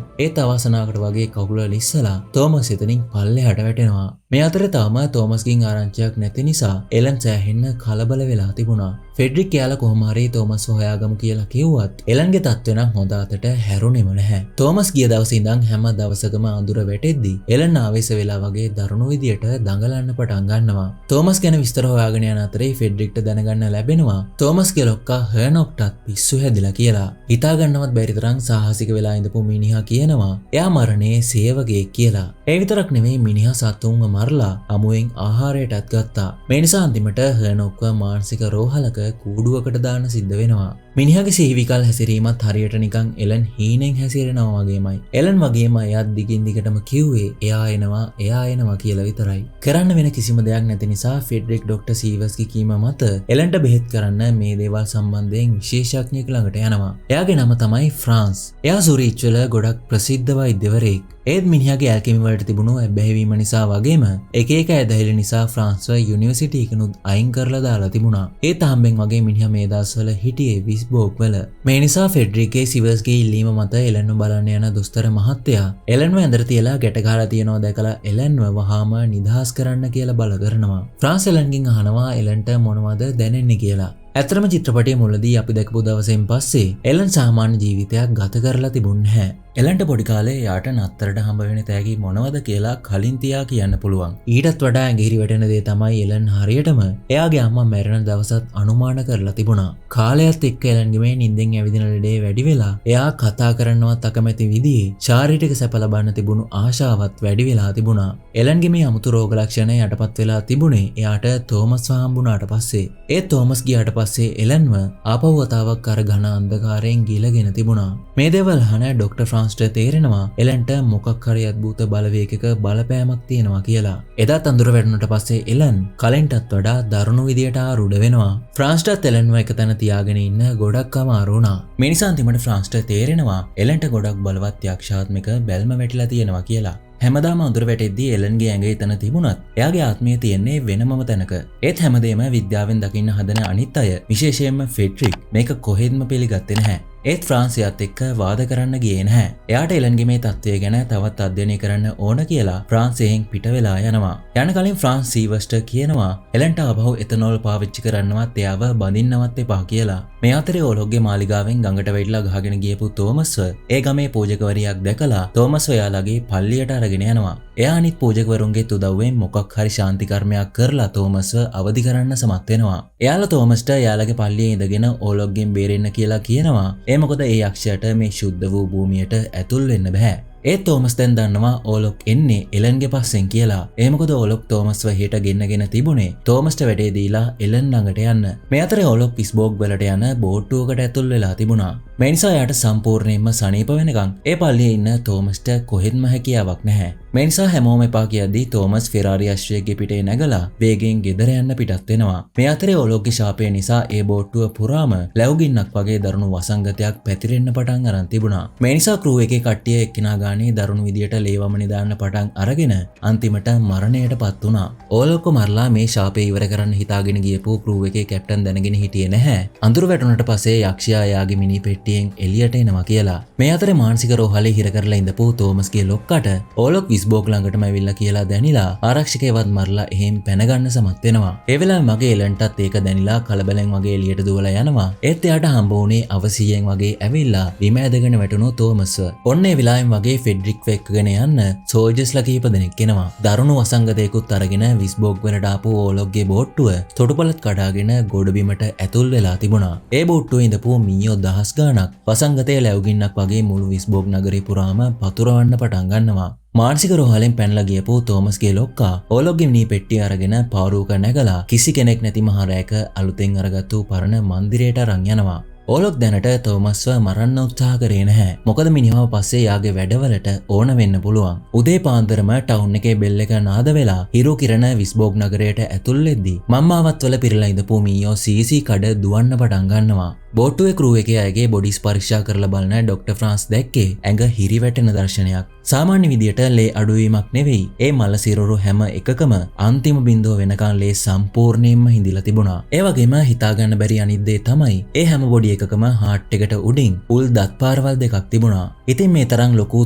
ඒත් අවසනාවකට වගේ කකුල ලිස්සලා තෝමස් එතනින් පල්ලෙහාට වැටෙනවා. මේ අතරේ තාම තෝමස්ගෙන් ආරංචියක් නැති නිසා එලන් සෑහෙන්න කලබල වෙලා තිබුණා. ෆෙඩරික් කියලා කොහොම හරි තෝමස් හොයාගමු කියලා කිව්වත් එලන්ගේ තත්ත්වය නම් හොඳ අතට හැරුණෙම නැහැ. තෝමස් ගිය දවසේ ඉඳන් හැම දවසකම අඳුර වැටෙද්දි එලන් ආවේශ වෙලා වගේ දරුණු විදියට දඟලන්න පටන් ගන්නවා. තෝමස් ගැන විස්තර හොයාගෙන යන අතරේ ෆෙඩරික්ට දැනගන්න ලැබෙනවා තෝමස්ගේ ලොක්කා හර්නොක්ටත් පිස්සු හැදිලා කියලා. හිතා ගන්නවත් බැරි තරම් සාහසික වෙලා ඉඳපු මිනිහා කියනවා එයා මරණේ සේවකයෙක් කියලා. ඒ විතරක් නෙමෙයි මිනිහා සතුන්ව මරලා අමුවෙන් ආහාරයටත් ගත්තා. මේ නිසා අන්තිමට හර්නොක්ව මානසික රෝහලක කූඩුවකට දාන්න සිද්ධ වෙනවා. මිනිහාගේ සිහිවිකල් හැසිරීමත් හරියට නිකන් එලන් හීනෙන් හැසිරෙනවා වගේමයි. එලන් වගේම එයාත් දිගින් දිගටම කිව්වේ එයා එනවා කියලා විතරයි. කරන්න වෙන කිසිම දෙයක් නැති නිසා ෆෙඩරික් ඩොක්ටර් සීවස්ගේ කීම මත එලන්ට බෙහෙත් කරන්න මේ දේවල් සම්බන්ධයෙන් විශේෂඥයෙක් ළඟට යනවා. එයාගේ නම තමයි ෆ්‍රාන්ස්. එයා සුරීච් වල ගොඩක් ප්‍රසිද්ධ වෛද්‍යවරයෙක්. ඒත් මිනිහාගේ ඇල්කෙමි වලට තිබුණු ඇබ්බැහිවීම නිසා වගේම එක එක ඇදහිලි නිසා ෆ්‍රාන්ස්ව යුනිවර්සිටි එකනුත් අයින් කරලා දාලා තිබුණා. ඒත් අහම්බෙන් වගේ මිනිහා මේ දවස්වල හිටියේ විස්බෝක් වල. මේ නිසා ෆෙඩරික්ගේ සිවර්ස්ගේ ඉල්ලීම මත එලන්ව බලන්න යන දොස්තර මහත්තයා එලන්ව ඇඳට තියලා ගැට ගහලා තියනවා දැකලා එලන්ව වහාම නිදහස් කරන්න කියලා බල කරනවා. ෆ්‍රාන්ස් එලන්ගෙන් අහනවා එලන්ට මොනවද දැනෙන්නේ කියලා. ඇත්තටම චිත්‍රපටයේ මුලදී අපි දැකපු දවසෙන් පස්සේ එලන් සාමාන්‍ය ජීවිතයක් ගත කරලා තිබුණේ නැහැ. එලන්ට පොඩි කාලේ යාට නත්තරට හම්බ වෙන තෑගි මොනවද කියලා කලින් තියා කියන්න පුළුවන්. ඊටත් වඩා ඇඟිරි වැටෙන දේ තමයි එලන් හරියටම එයාගේ අම්මා මැරෙන දවසත් අනුමාන කරලා තිබුණා. කාලයත් එක්ක එලන්ගේ මේ නිින්දෙන් ඇවිදින ලෙඩේ වැඩි වෙලා එයා කතා කරන්නවත් අකමැති විදිහේ ශාරීරික සැප ලබන්න තිබුණු ආශාවත් වැඩි වෙලා තිබුණා. එලන්ගේ මේ අමුතු රෝග ලක්ෂණ යටපත් වෙලා තිබුණේ එයාට තෝමස්ව හම්බුණාට පස්සේ. ඒ තෝමස් ගියාට පස්සේ එලන්ව ආපහු වතාවක් අර ඝන අන්ධකාරයෙන් ගිලගෙන තිබුණා. මේ දේවල් අහන ඩොක්ටර් ෆ්‍රාන්ස්ට තේරෙනවා එලන්ට මොකක් හරි අద్භූත බලවේගයක බලපෑමක් තියෙනවා කියලා. එදාත් අඳුර වැටුණට පස්සේ එලන් කලින්ටත් වඩා දරුණු විදියට ආරූඪ වෙනවා. ෆ්‍රාන්ස්ටත් එලන්ව එක තැන තියාගෙන ඉන්න ගොඩක් අමාරු වුණා. මේ නිසා අන්තිමට ෆ්‍රාන්ස්ට තේරෙනවා එලන්ට ගොඩක් බලවත් යක්ෂාත්මික බැල්ම වැටිලා තියෙනවා කියලා. හැමදාම අඳුර වැටෙද්දී එලන්ගේ ඇඟ එතන තිබුණත් එයාගේ ආත්මය තියෙන්නේ වෙනමම තැනක. ඒත් හැමදේම විද්‍යාවෙන් දකින්න හදන අනිත් අය විශේෂයෙන්ම ෆෙඩරික් මේක කොහෙත්ම පිළිගත්තේ නැහැ. ඒත් ෆ්‍රාන්සියත් එක්ක වාද කරන්න ගියේ නැහැ. එයාට එලන්ගේ මේ තත්ත්වය ගැන තවත් අධ්‍යයනය කරන්න ඕන කියලා ෆ්‍රාන්සියෙන් පිට වෙලා යනවා. යන කලින් ෆ්‍රාන්ස් සීවස්ට කියනවා එලන්ට ආපහු එතනෝල් පාවිච්චි කරන්නවත් එයාව බඳින්නවත් එපා කියලා. මේ අතරේ ඕලොක්ගේ මාලිගාවෙන් ගඟට වැටිලා ගහගෙන ගියපු තෝමස්ව ඒ ගමේ පූජකවරියක් දැකලා තෝමස්ව එයාලගේ පල්ලියට අරගෙන යනවා. එයා අනිත් පූජකවරුන්ගේ උදව්වෙන් මොකක් හරි ශාන්ති කර්මයක් කරලා තෝමස්ව අවදි කරන්න සමත් වෙනවා. එයාලා තෝමස්ට එයාලගේ පල්ලියේ ඉඳගෙන ඕලොක්ගෙන් බේරෙන්න කියලා කියනවා. ඒ මොකද ඒ යක්ෂයාට මේ ශුද්ධ වූ භූමියට ඇතුල් වෙන්න බෑ. ඒත් තෝමස් දැන් දන්නවා ඕලොක් එන්නේ එලන්ගේ පස්සෙන් කියලා. ඒ මොකද ඕලොක් තෝමස්ව හෙට ගෙන්නගෙන තිබුණේ තෝමස්ට වැඩේ දීලා එලන් ළඟට යන්න. මේ අතරේ ඕලොක් විස්බෝග් වලට යන බෝට්ටුවකට ඇතුල් වෙලා තිබුණා. මේ නිසා යාට සම්පූර්ණයෙන්ම සනීප වෙනකන් ඒ පල්ලියේ ඉන්න තෝමස්ට කොහෙත්ම හැකියාවක් නැහැ. මේ නිසා හැමෝම එපා කියද්දී තෝමස් ෆෙරාරි අශ්වයේ පිටේ නැගලා වේගෙන් ගෙදර යන්න පිටත් වෙනවා. මේ අතරේ ඕලොක්ගේ ශාපය නිසා ඒ බෝට්ටුව පුරාම ලැබුගින්නක් වගේ දරුණු වසංගතයක් පැතිරෙන්න පටන් අරන් තිබුණා. මේ නිසා ක්‍රූ එකේ කට්ටිය එක්කිනා ගානේ දරුණු විදියට ලේවමනි දාන්න පටන් අරගෙන අන්තිමට මරණයටපත් වුණා. ඕලොක්ව මරලා මේ ශාපය ඉවර කරන්න හිතාගෙන ගියපු ක්‍රූ එකේ කැප්ටන් දැනගෙන හිටියේ නැහැ. අඳුර වැටුණට පස්සේ යක්ෂයා යාගේ මිනි පෙට්ටියෙන් එළියට එනවා කියලා. මේ අතරේ මානසික රෝහලේ හිර කරලා ඉඳපු තෝමස්ගේ ලොක්කට ඕලොක් විස්බෝග් ළඟටම ඇවිල්ලා කියලා දැනිලා ආරක්ෂකයවත් මරලා එහෙම පැනගන්න සමත් වෙනවා. ඒ වෙලාවේ මගේ එලන්ටත් ඒක දැනිලා කලබලෙන් වගේ එළියට දුවලා යනවා. ඒත් එයාට හම්බ වුණේ අවසියෙන් වගේ ඇවිල්ලා බිම ඇදගෙන වැටුණු තෝමස්ව. ඔන්න ඒ වෙලාවෙන් වගේ ෆෙඩ්රික් එක්කගෙන යන්න සෝල්ජර්ස්ලා කීප දෙනෙක් එනවා. දරුණු වසංගතයකුත් අරගෙන විස්බෝග් වලට ආපු ඕලොක්ගේ බෝට්ටුව තොටුපළත් කඩාගෙන ගොඩබිමට ඇතුල් වෙලා තිබුණා. ඒ බෝට්ටුවේ ඉඳපු මීයෝ දහස් ගාණක් වසංගතයේ ලැබුගින්නක් වගේ මුළු විස්බෝග් නගරේ පුරාම පතුරවන්න පටන් ගන්නවා. මානසික රෝහලෙන් පැනලා ගියපු තෝමස්ගේ ලොක්කා ඕලොක්ගේ මිනි පෙට්ටිය අරගෙන පාරුවක නැගලා කිසි කෙනෙක් නැති මහ රැයක අලුතෙන් අරගත්තු පරණ මන්දිරයට අරන් යනවා. ඕලොක් දැනට තෝමස්ව මරන්න උත්සාහ කරේ නැහැ. මොකද මිනිහව පස්සේ යාගේ වැඩවලට ඕන වෙන්න පුළුවන්. උදේ පාන්දරම ටවුන් එකේ බෙල් එක නාද වෙලා හිරු කිරණ විස්බෝග් නගරයට ඇතුල් වෙද්දී මම්මාවත් වල පිරලා ඉඳපු මීයෝ සීසී කඩ දුවන්න පටන් ගන්නවා. බෝට්ටුවේ ක්‍රූ එකේ අයගේ බොඩිස් පරීක්ෂා කරලා බලන ඩොක්ටර් ෆ්‍රාන්ස් දැක්කේ ඇඟ හිරිවැටෙන දර්ශනයක්. සාමාන්‍ය විදියට ලේ අඩුවීමක් නෙවෙයි. ඒ මල සිරුරු හැම එකකම අන්තිම බිඳුව වෙනකන් ලේ සම්පූර්ණයෙන්ම හිඳිලා තිබුණා. ඒ වගේම හිතා ගන්න බැරි අනිත් දේ තමයි ඒ හැම බොඩි එකකම හાર્ට් එකට උඩින් උල් දත් පාරවල් දෙකක් තිබුණා. ඉතින් මේ තරම් ලොකු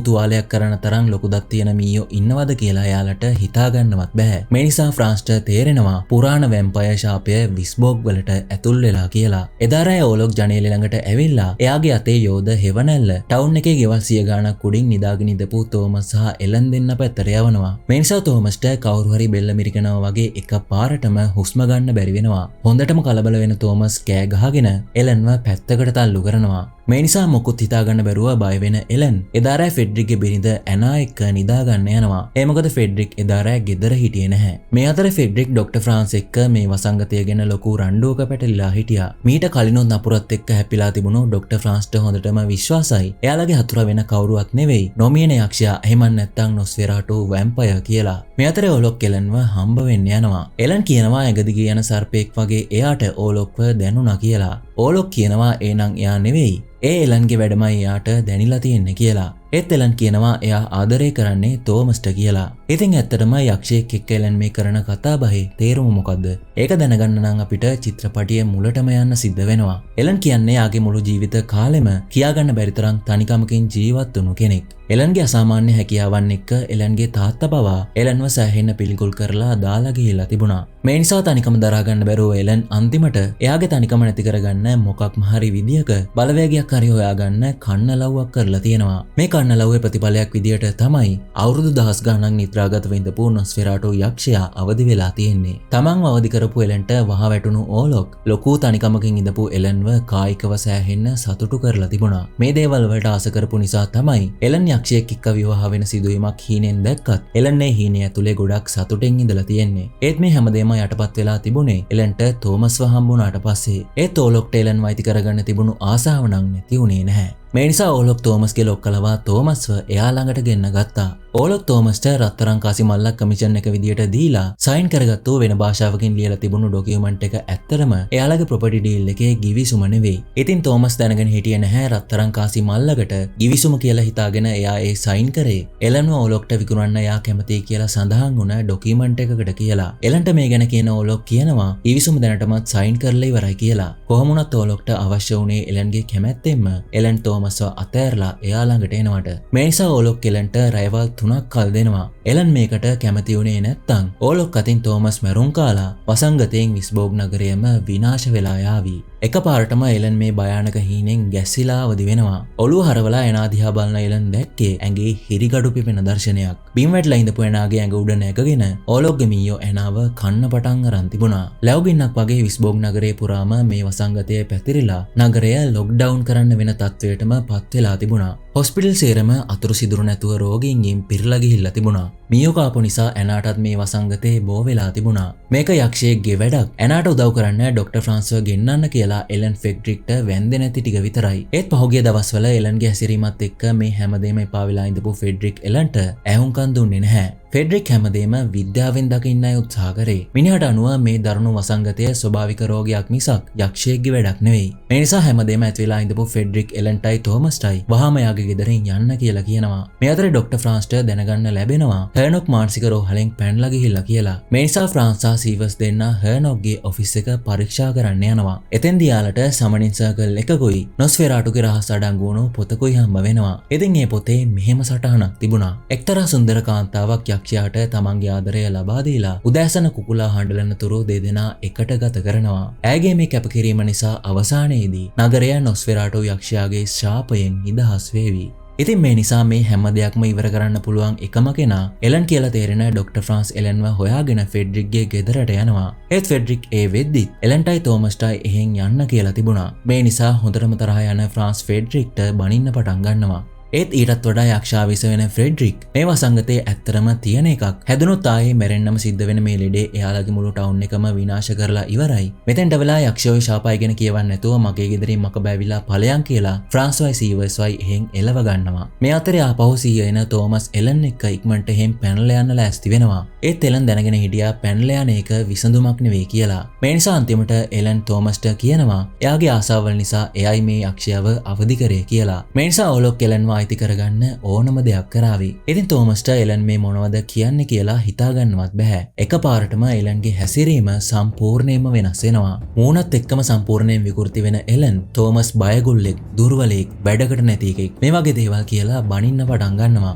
තුවාලයක් කරන තරම් ලොකු දත් තියෙන මීයෝ ඉන්නවද කියලා එයාලට හිතා ගන්නවත් බෑ. මේ නිසා ෆ්‍රාන්ස්ට තේරෙනවා පුරාණ වැම්පයර් ශාපය විස්බෝග් වලට ඇතුල් වෙලා කියලා. එදා රෑ ඕලොක් ජනේලෙ ළඟට ඇවිල්ලා එයාගේ අතේ යෝධ හෙවණැල්ල ටවුන් එකේ ගෙවල් 100 ගාණක් උඩින් නිදාගෙන ඉඳපු තෝමස් සහ එලන් දෙන්න පැත්තට යවනවා. මේ නිසා තෝමස්ට කවුරු හරි බෙල්ල මිරිකනවා වගේ එක පාරටම හුස්ම ගන්න බැරි වෙනවා. හොඳටම කලබල වෙන තෝමස් කෑ ගහගෙන එලන්ව පැත්තකට තල්ලු කරනවා. මේ නිසා මොකුත් හිතාගන්න බැරුව බය වෙන එලන් එදා රෑ ෆෙඩ්රික්ගේ බිරිඳ ඇනා එක්ක නිදාගන්න යනවා. ඒ මොකද ෆෙඩ්රික් එදා රෑ ගෙදර හිටියේ නැහැ. මේ අතර ෆෙඩ්රික් ඩොක්ටර් ෆ්‍රාන්ස් එක්ක මේ වසංගතය ගැන ලොකු රණ්ඩුවක පැටලිලා හිටියා. මීට කලිනුත් නපුරත් එක්ක හැපිලා තිබුණු ඩොක්ටර් ෆ්‍රාන්ස්ට හොඳටම විශ්වාසයි. එයාලගේ හතුර වෙන කවුරුවත් නෙවෙයි නොමියන යක්ෂයා එහෙම නැත්නම් නොස්ෆෙරාටු වැම්පයර් කියලා. මේ අතරේ ඕලොක් එලන්ව හම්බ වෙන්න යනවා. එලන් කියනවා ඇඟදිගේ යන සර්පෙක් වගේ එයාට ඕලොක්ව දැනුණා කියලා. ඕලොක් කියනවා ඒනම් එයා නෙවෙයි. ඒ එලන්ගේ වැඩමයි එයාට දැනිලා තියෙන්නේ කියලා. ඒත් එලන් කියනවා එයා ආදරය කරන්නේ තෝමස්ට කියලා. ඉතින් ඇත්තටම යක්ෂයෙක් එක්ක එලන් මේ කරන කතාබහේ තේරුම මොකද්ද? ඒක දැනගන්න නම් අපිට චිත්‍රපටියේ මුලටම යන්න සිද්ධ වෙනවා. එලන් කියන්නේ යාගේ මුළු ජීවිත කාලෙම කියාගන්න බැරි තරම් තනිකමකින් ජීවත් වුණු කෙනෙක්. එලන්ගේ අසාමාන්‍ය හැකියාවන් එක්ක එලන්ගේ තාත්තා පවා එලන්ව සෑහෙන්න පිළිකුල් කරලා දාලා ගිහිලා තිබුණා. මේ නිසා තනිකම දරා ගන්න බැරුව එලන් අන්තිමට එයාගේ තනිකම නැති කරගන්න මොකක්ම හරි විදියක බලවේගයක් හරි හොයාගන්න කන්නලව්වක් කරලා තියෙනවා. මේ කන්නලව්වේ ප්‍රතිඵලයක් විදියට තමයි අවුරුදු දහස් ගණන් නිද්‍රාගත වෙඳපු නොස්ෆෙරාටු යක්ෂයා අවදි වෙලා තියෙන්නේ. තමන්ව අවදි කරපු එලන්ට වහ වැටුණු ඕලොක් ලොකු තනිකමකින් ඉඳපු එලන්ව කායිකව සෑහෙන්න සතුටු කරලා තිබුණා. මේ දේවල් වලට ආස කරපු නිසා තමයි එලන් යක්ෂයෙක් එක්ක විවාහ වෙන සිදුවීමක් හීනෙන් දැක්කත් එලන්නේ හීනය ඇතුලේ ගොඩක් සතුටින් ඉඳලා තියෙන්නේ. ඒත් මේ හැමදේම යටපත් වෙලා තිබුණේ එලන්ට තෝමස්ව හම්බුණාට පස්සේ. ඒත් ඕලොක්ට එලන් වයිති කරගන්න තිබුණු ආසාව නම් නැති වුණේ නැහැ. මේ නිසා ඕලොක් තෝමස්ගේ ලොක්කලවා තෝමස්ව එයා ළඟට ගෙන්න ගත්තා. ඕලොක් තෝමස්ට රත්තරන් කාසි මල්ලක් කමිෂන් එක විදියට දීලා සයින් කරගත්තු වෙන භාෂාවකින් ලියලා තිබුණු ඩොකියුමන්ට් එක ඇත්තටම එයාලගේ ප්‍රොපර්ටි ඩීල් එකේ ගිවිසුම නෙවෙයි. ඉතින් තෝමස් දැනගෙන හිටියේ නැහැ රත්තරන් කාසි මල්ලකට ගිවිසුම කියලා හිතාගෙන එයා ඒ සයින් කරේ එලන්ව ඕලොක්ට විකුණන්න එයා කැමතියි කියලා සඳහන් වුණ ඩොකියුමන්ට් එකකට කියලා. එලන්ට මේ ගැන කියන ඕලොක් කියනවා ගිවිසුම දැනටමත් සයින් කරලා ඉවරයි කියලා. කොහොම වුණත් ඕලොක්ට අවශ්‍ය වුණේ එලන්ගේ කැමැත්තෙන්ම එලන් තෝමස්ව අතෑරලා එයා ළඟට එනවට. මේ නිසා ඕලොක් එලන්ට රැයවල් 3ක් කල් දෙනවා. එලන් මේකට කැමති වුණේ නැත්තම් ඕලොක් අතින් තෝමස් මැරුම් කාලා වසංගතයෙන් විස්බෝග් නගරයම විනාශ වෙලා යාවි. එකපාරටම එලන් මේ භයානක හීනෙන් ගැස්සිලා අවදි වෙනවා. ඔළුව හරවලා එනා දිහා බලන එලන් දැක්කේ ඇඟේ හිරිගඩු පිපෙන දර්ශනයක්. බිම් වැටලා ඉඳපු එනාගේ ඇඟ උඩ නැගගෙන ඕලොක්ගේ මීයෝ එනාව කන්න පටන් අරන් තිබුණා. ලැබුගින්නක් වගේ විස්බෝග් නගරේ පුරාම මේ වසංගතය පැතිරිලා නගරය ලොක්ඩවුන් කරන්න වෙන තත්වයටම පත් වෙලා තිබුණා. හොස්පිටල් සේරම අතුරු සිදුරු නැතුව රෝගීන්ගෙන් පිරලා ගිහිල්ලා තිබුණා. මීයෝ කාපු නිසා එනාටත් මේ වසංගතේ බෝ වෙලා තිබුණා. මේක යක්ෂයෙක්ගේ වැඩක්. එනාට උදව් කරන්න ඩොක්ටර් ෆ්‍රාන්ස්ව ගෙන්නන්න කියලා එලන් ෆෙඩ්රික්ට වැන්දේ නැති ටික විතරයි. ඒත් පහුගිය දවස්වල එලන්ගේ හැසිරීමත් එක්ක මේ හැමදේම එපා වෙලා ඉඳපු ෆෙඩ්රික් එලන්ට ඇහුම්කන් දුන්නේ නැහැ. ෆෙඩ්රික් හැමදේම විද්‍යාවෙන් දකින්නයි උත්සාහ කරේ. මිනිහට අනුව මේ දරුණු වසංගතය ස්වභාවික රෝගයක් මිසක් යක්ෂයෙක්ගේ වැඩක් නෙවෙයි. මේ නිසා හැමදේම ඇති වෙලා ඉඳපු ෆෙඩ්රික් එලන්ටයි තෝමස්ටයි වහාම යාගේ ගෙදරින් යන්න කියලා කියනවා. මේ අතරේ ඩොක්ටර් ෆ්‍රාන්ස්ට දැනගන්න ලැබෙනවා හර්නොක් මානසික රෝහලෙන් පැනලා ගිහිල්ලා කියලා. මේ නිසා ෆ්‍රාන්ස් සහ සීවර්ස් දෙන්න හර්නොක්ගේ ඔෆිස් එක පරීක්ෂා කරන්න යනවා. එතෙන්දී යාලට සමනින් සර්කල් එකකුයි නොස්ෆෙරාටුගේ රහස් අඩංගු වුණු පොතකුයි හම්බ වෙනවා. ඉතින් මේ පොතේ මෙහෙම සටහනක් තිබුණා. එක්තරා සුන්දර කාන්තාවක් යක්ෂයාට තමන්ගේ ආදරය ලබා දීලා උදෑසන කුකුලා හඬලන තුරු දෙදෙනා එකට ගත කරනවා. ඇයගේ මේ කැපකිරීම නිසා අවසානයේදී නගරය නොස්ෆෙරාටු යක්ෂයාගේ ශාපයෙන් නිදහස් වේවි. ඉතින් මේ නිසා මේ හැම දෙයක්ම ඉවර කරන්න පුළුවන් එකම කෙනා එලන් කියලා තේරෙන ඩොක්ටර් ෆ්‍රාන්ස් එලන්ව හොයාගෙන ෆෙඩ්රික්ගේ ගෙදරට යනවා. ඒත් ෆෙඩ්රික් ඒ වෙද්දිත් එලන්ටයි තෝමස්ටයි එහෙන් යන්න කියලා තිබුණා. මේ නිසා හොඳටම තරහා යන ෆ්‍රාන්ස් ෆෙඩ්රික්ට බනින්න පටන් ගන්නවා. ඒත් ඊටත් වඩා යක්ෂාවිස වෙන ෆ්‍රෙඩ්රික් මේ වසංගතයේ ඇත්තරම තියෙන එකක්. හැදුනොත් ආයේ මැරෙන්නම සිද්ධ වෙන මේ ලෙඩේ එයාලගේ මුළු ටවුන් එකම විනාශ කරලා ඉවරයි. මෙතෙන්ට වෙලා යක්ෂයෝ ශාපයි ගැන කියවන්න නැතුව මගේ ගෙදරින් මක බැවිලා ඵලයන් කියලා ෆ්‍රාන්ස්වයි සීවර්ස්වයි එහෙන් එලව ගන්නවා. මේ අතරේ ආපහු සීය එන තෝමස් එලන් එක්ක ඉක්මනට එහෙන් පැනලා යන්න ලෑස්ති වෙනවා. ඒත් එලන් දැනගෙන හිටියා පැනලා යන එක විසඳුමක් නෙවෙයි කියලා. මේ නිසා අන්තිමට එලන් තෝමස්ට කියනවා එයාගේ ආසාවල් නිසා එයයි මේ යක්ෂයව අවදි කරේ කියලා. මේ නිසා ඕලොක් එලන්ව අයිති කරගන්න ඕනම දෙයක් කරાવી. ඉතින් තෝමස්ට එලන් මේ මොනවද කියන්නේ කියලා හිතාගන්නවත් බෑ. එකපාරටම එලන්ගේ හැසිරීම සම්පූර්ණයෙන්ම වෙනස් වෙනවා. මූණත් එක්කම සම්පූර්ණයෙන් විකෘති වෙන එලන් තෝමස් බයගුල්ලෙක්, දුර්වලෙක්, වැඩකට නැති එකෙක් මේ වගේ දේවල් කියලා බනින්න පටන් ගන්නවා.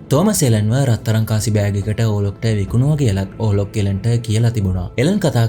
තෝමස් එලන්ව රත්තරන් කාසි බෑග් එකට ඕලොක්ට විකුණුවා කියලාත් ඕලොක් එලන්ට කියලා තිබුණා. එලන් කතා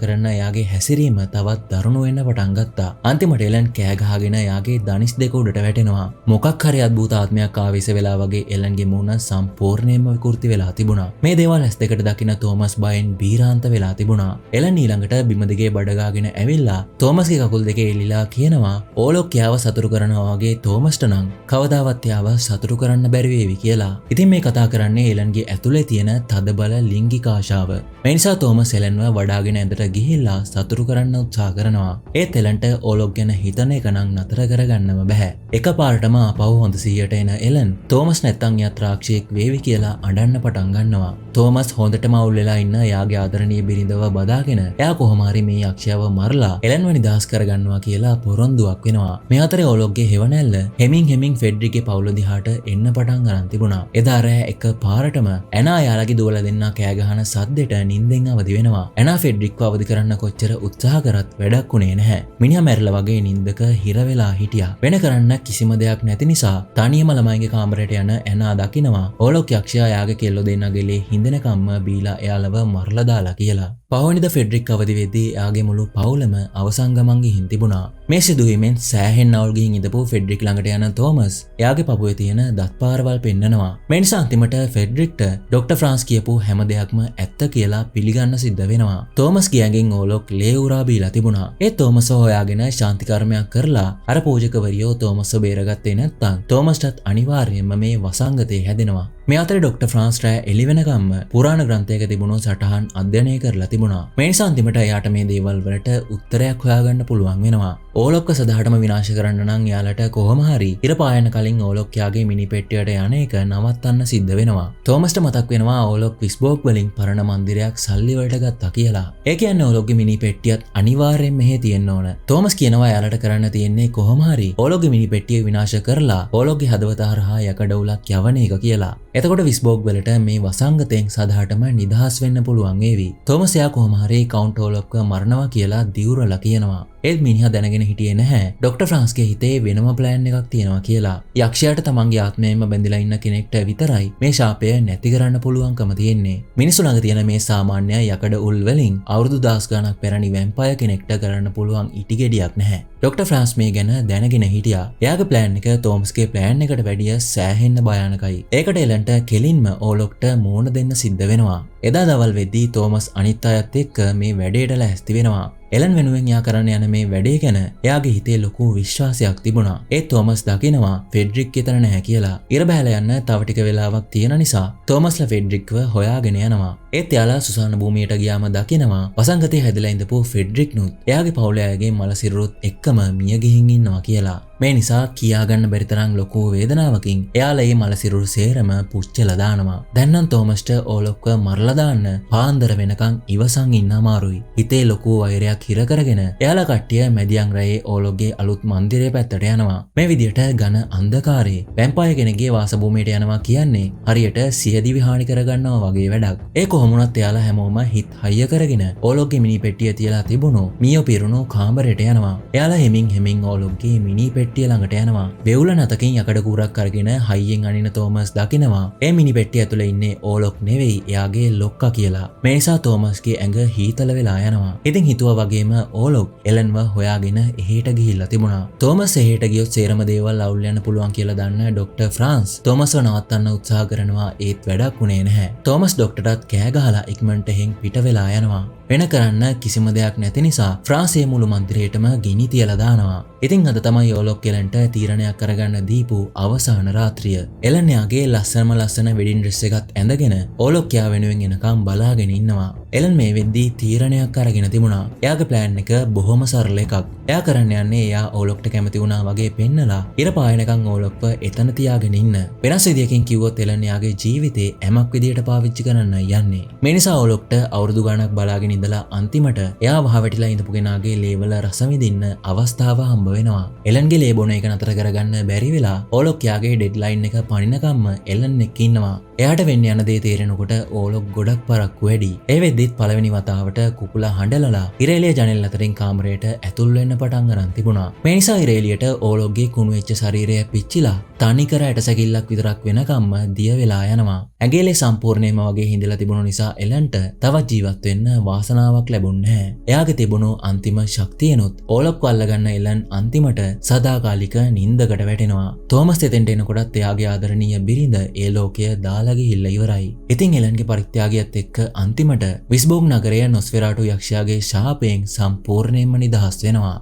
කරන එයාගේ හැසිරීම තවත් දරුණු වෙන්න පටන් ගත්තා. අන්තිමට එලන් කෑ ගහගෙන එයාගේ දනිස් දෙක උඩට වැටෙනවා. මොකක් හරි අద్భుත ආත්මයක් ආවිස වෙලා වගේ එලන්ගේ මූණ සම්පූර්ණයෙන්ම විකෘති වෙලා තිබුණා. මේ දේවල් ඇස් දෙකට දකින තෝමස් බයෙන් බීරාන්ත වෙලා තිබුණා. එලන් ඊළඟට බිම දිගේ බඩගාගෙන ඇවිල්ලා තෝමස්ගේ කකුල් දෙකේ එල්ලිලා කියනවා ඕලොක් යාව සතුටු කරනවා වගේ තෝමස්ට නම් කවදාවත් යාව සතුටු කරන්න බැරි වේවි කියලා. ඉතින් මේ කතා කරන්නේ එලන්ගේ ඇතුලේ තියෙන තදබල ලිංගික ආශාව. මේ නිසා තෝමස් එලන්ව වඩාගෙන ඇඳට ගිහිල්ලා සතුටු කරන්න උත්සාහ කරනවා. ඒත් එලන්ට ඕලොක් ගැන හිතන එක නම් නතර කරගන්නම බෑ. එකපාරටම ආපහු හොඳ සිහියට එන එලන් තෝමස් නැත්තම් යත්‍රාක්ෂයෙක් වේවි කියලා අඬන්න පටන් ගන්නවා. තෝමස් හොඳටම අවුල් වෙලා ඉන්න එයාගේ ආදරණීය බිරිඳව බදාගෙන එයා කොහොම හරි මේ යක්ෂයව මරලා එලන්ව නිදහස් කරගන්නවා කියලා පොරොන්දුවක් වෙනවා. මේ අතරේ ඕලොක්ගේ හෙවණැල්ල හෙමින් ෆෙඩ්රික්ගේ පවුල දිහාට එන්න පටන් අරන් තිබුණා. එදා රෑ එක පාරටම ඇනා යාලගේ දුවලා දෙන්නා කෑ ගහන සද්දෙට නිින්දෙන් අවදි වෙනවා. ඇනා ෆෙඩ්රික්ව අවදි කරන්න කොච්චර උත්සාහ කරත් වැඩක් උනේ නැහැ. මිනිහා මැරිලා වගේ නිින්දක හිර වෙලා හිටියා. වෙන කරන්න කිසිම දෙයක් නැති නිසා තනියම ළමයිගේ කාමරයට යන ඇනා දකිනවා ඕලොක් යක්ෂයා යාගේ කෙල්ලෝ දෙන්නා ගෙලේ හින්දෙනකම්ම බීලා එයාලව මරලා දාලා කියලා. පවනිද ෆෙඩ්රික් අවදි වෙද්දී එයාගේ මුළු පවුලම අවසන් ගමන් ගිහින් තිබුණා. මේ සිදුවීමෙන් සෑහෙන් අවුල් ගිහින් ඉඳපු ෆෙඩ්රික් ළඟට යන තෝමස් එයාගේ පපුවේ තියෙන දත් පාරවල් පෙන්නනවා. මේ නිසා අන්තිමට ෆෙඩ්රික්ට ඩොක්ටර් ෆ්‍රාන්ස් කියපු හැම දෙයක්ම ඇත්ත කියලා පිළිගන්න සිද්ධ වෙනවා. තෝමස් ගෑගෙන් ඕලොක් ලේ උරා බීලා තිබුණා. ඒ තෝමස් හොයාගෙන ශාන්ති කර්මයක් කරලා අර පූජකවරියෝ තෝමස්ව බේරගත්තේ නැත්නම් තෝමස්ටත් අනිවාර්යයෙන්ම මේ වසංගතේ හැදෙනවා. මේ අතරේ ඩොක්ටර් ෆ්‍රාන්ස් රෑ එළි වෙනකම්ම පුරාණ ග්‍රන්ථයක තිබුණු සටහන් අධ්‍යයනය කරලා තිබුණා. මේ නිසා අන්තිමට එයාට මේ දේවල් වලට උත්තරයක් හොයාගන්න පුළුවන් වෙනවා. ඕලොක්ක සදාටම විනාශ කරන්න නම් යාලට කොහොම හරි ඉර පායන කලින් ඕලොක් යාගේ මිනි පෙට්ටියට යන එක නවත්තන්න සිද්ධ වෙනවා. තෝමස්ට මතක් වෙනවා ඕලොක් විස්බෝක් වලින් පරණ මන්දිරයක් සල්ලි වලට ගත්තා කියලා. ඒ කියන්නේ ඕලොක්ගේ මිනි පෙට්ටියත් අනිවාර්යෙන් මෙහෙ තියෙන්න ඕන. තෝමස් කියනවා යාලට කරන්න තියෙන්නේ කොහොම හරි ඕලොක්ගේ මිනි පෙට්ටිය විනාශ කරලා ඕලොක්ගේ හදවත හරහා යකඩවුලක් යවන එක කියලා. එතකොට විස්බෝක් වලට මේ වසංගතයෙන් සදාටම නිදහස් වෙන්න පුළුවන් වේවි. තෝමස් යා කොහොම හරි කවුන්ට් ඕලොක්ව මරනවා කියලා දිවුරලා කියනවා. ඒත් මිනිහා දැනගෙන හිටියේ නැහැ ඩොක්ටර් ෆ්‍රාන්ස්ගේ හිතේ වෙනම ප්ලෑන් එකක් තියෙනවා කියලා. යක්ෂයාට තමන්ගේ ආත්මයෙන්ම බැඳිලා ඉන්න කෙනෙක්ට විතරයි මේ ශාපය නැති කරන්න පුළුවන්කම තියෙන්නේ. මිනිස්සු ළඟ තියෙන මේ සාමාන්‍ය යකඩ උල් වලින් අවුරුදු 10 ගණක් පැරණි වැම්පයර් කෙනෙක්ට කරන්න පුළුවන් ඉටි ගෙඩියක් නැහැ. ඩොක්ටර් ෆ්‍රාන්ස් මේ ගැන දැනගෙන හිටියා. එයාගේ ප්ලෑන් එක තෝමස්ගේ ප්ලෑන් එකට වැඩිය සෑහෙන්න භයානකයි. ඒකට එලන්ට කෙලින්ම ඕලොක්ට මූණ දෙන්න සිද්ධ වෙනවා. එදා දවල් වෙද්දී තෝමස් අනිත් අයත් එක්ක මේ වැඩේට ලෑස්ති වෙනවා. එලන් වෙනුවෙන් යා කරන්න යන මේ වැඩේ ගැන එයාගේ හිතේ ලොකු විශ්වාසයක් තිබුණා. ඒ තෝමස් දකිනවා ෆෙඩ්රික් විතර නැහැ කියලා. ඉර බහැලා යන්න තව ටික වෙලාවක් තියෙන නිසා තෝමස්ලා ෆෙඩ්රික්ව හොයාගෙන යනවා. ඒත් එයාලා සුසාන භූමියට ගියාම දකිනවා වසංගතේ හැදිලා ඉඳපු ෆෙඩ්රික්නුත් එයාගේ පවුලේ අයගේ මලසිරුරුත් එක්කම මිය ගිහින් ඉන්නවා කියලා. මේ නිසා කියාගන්න බැරි තරම් ලොකු වේදනාවකින් එයාලා මේ මලසිරුරු සේරම පුච්චලා දානවා. දැන් නම් තෝමස්ට ඕලොක්ව මරලා දාන්න පාන්දර වෙනකන් ඉවසන් ඉන්න අමාරුයි. හිතේ ලොකු වෛරයක් හිර කරගෙන එයාලා කට්ටිය මැදියන් රැයේ ඕලොක්ගේ අලුත් මන්දිරය පැත්තට යනවා. මේ විදියට ඝන අන්ධකාරයේ වැම්පයර් කෙනෙක්ගේ වාසභූමියට යනවා කියන්නේ හරියට සියදිවි හානි කරගන්නවා වගේ වැඩක්. ඒ කොහොමුණත් එයාලා හැමෝම හිත හයිය කරගෙන ඕලොක්ගේ මිනි පෙට්ටිය තියලා තිබුණු මිය පිරුණු කාමරයට යනවා. එයාලා හෙමින් ඕලොක්ගේ මිනි පෙට්ටිය ළඟට යනවා. වෙවුල නතකින් යකඩ කූරක් අරගෙන හයියෙන් අනින තෝමස් දකිනවා ඒ මිනි පෙට්ටිය ඇතුලේ ඉන්නේ ඕලොක් නෙවෙයි එයාගේ ලොක්කා කියලා. මේ නිසා තෝමස්ගේ ඇඟ හීතල වෙලා යනවා. ඉතින් හිතුවා වගේම ඕලොක් එලන්ව හොයාගෙන එහෙට ගිහිල්ලා තිබුණා. තෝමස් එහෙට ගියොත් සේරම දේවල් අවුල් යන්න පුළුවන් කියලා දන්න ඩොක්ටර් ෆ්‍රාන්ස් තෝමස්ව නවත්තන්න උත්සාහ කරනවා. ඒත් වැඩක් උනේ නැහැ. තෝමස් ඩොක්ටර්ටත් කෑ ගහලා ඉක්මනට එහෙන් පිට වෙලා යනවා. වෙන කරන්න කිසිම දෙයක් නැති නිසා ෆ්‍රාන්සේ මුළු මන්දිරේටම ගිනි තියලා දානවා. ඉතින් අද තමයි ඕලොක් එලන්ට තීරණයක් කරගන්න දීපු අවසාන රාත්‍රිය. එලන් යාගේ ලස්සන වෙඩින් ඩ්‍රෙස් එකත් ඇඳගෙන ඕලොක් යා වෙනුවෙන් එනකම් බලාගෙන ඉන්නවා. එලන් මේ වෙද්දී තීරණයක් අරගෙන තිබුණා. එයාගේ ප්ලෑන් එක බොහොම සරල එකක්. එයා කරන්න යන්නේ එයා ඕලොක්ට කැමති වුණා වගේ පෙන්නලා ඉර පායනකම් ඕලොක්ව එතන තියාගෙන ඉන්න. වෙනස් විදියකින් කිව්වොත් එලන් යාගේ ජීවිතේ හැමක් විදියට පාවිච්චි කරන්න යන්නේ. මේ නිසා ඕලොක්ට අවුරුදු ගණක් බලාගෙන ඉඳලා අන්තිමට එයා වහවැටිලා ඉඳපු කෙනාගේ ලේවල රස විඳින්න අවස්ථාව හම්බ වෙනවා. එලන්ගේ ලේ බොන එක නතර කරගන්න බැරි වෙලා ඕලොක් යාගේ ඩෙඩ්ලයින් එක පනිනකම්ම එලන් එක්ක ඉන්නවා. එයාට වෙන්න යන දේ තේරෙනකොට ඕලොක් ගොඩක් පරක්කු වැඩි. ඒ වෙද්දිත් පළවෙනි වතාවට කුකුලා හඬලලා ඉරේලිය ජනෙල් අතරින් කාමරයට ඇතුල් වෙන්න පටන් අරන් තිබුණා. මේ නිසා ඉරේලියට ඕලොක්ගේ කුණු වෙච්ච ශරීරය පිච්චිලා තනිකර ඇටසැකිල්ලක් විතරක් වෙනකම්ම දිය වෙලා යනවා. ඇඟිලේ සම්පූර්ණයෙන්ම වගේ හිඳලා තිබුණු නිසා එලන්ට තවත් ජීවත් වෙන්න වාසනාවක් ලැබුණේ නැහැ. එයාගේ තිබුණු අන්තිම ශක්තියනොත් ඕලොක්ව අල්ලගන්න එලන් අන්තිමට සදාකාලික නිින්දකට වැටෙනවා. තෝමස් එතෙන්ට එනකොටත් එයාගේ ආදරණීය බිරිඳ ඒ ලෝකය දාලා ගිහිල්ලා ඉවරයි. ඉතින් එලන්ගේ පරිත්‍යාගයත් එක්ක අන්තිමට විස්බෝග් නගරය නොස්ෆෙරාටු යක්ෂයාගේ ශාපයෙන් සම්පූර්ණයෙන්ම නිදහස් වෙනවා.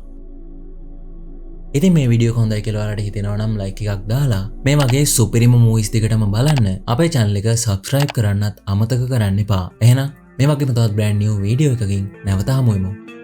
ඉතින් මේ වීඩියෝ එක හොඳයි කියලා ඔයාලට හිතෙනවා නම් ලයික් එකක් දාලා මේ වගේ සුපිරිම මූවිස් දිගටම බලන්න අපේ channel එක subscribe කරන්නත් අමතක කරන්න එපා. එහෙනම් මේ වගේම තවත් brand new වීඩියෝ එකකින් නැවත හමු වෙමු.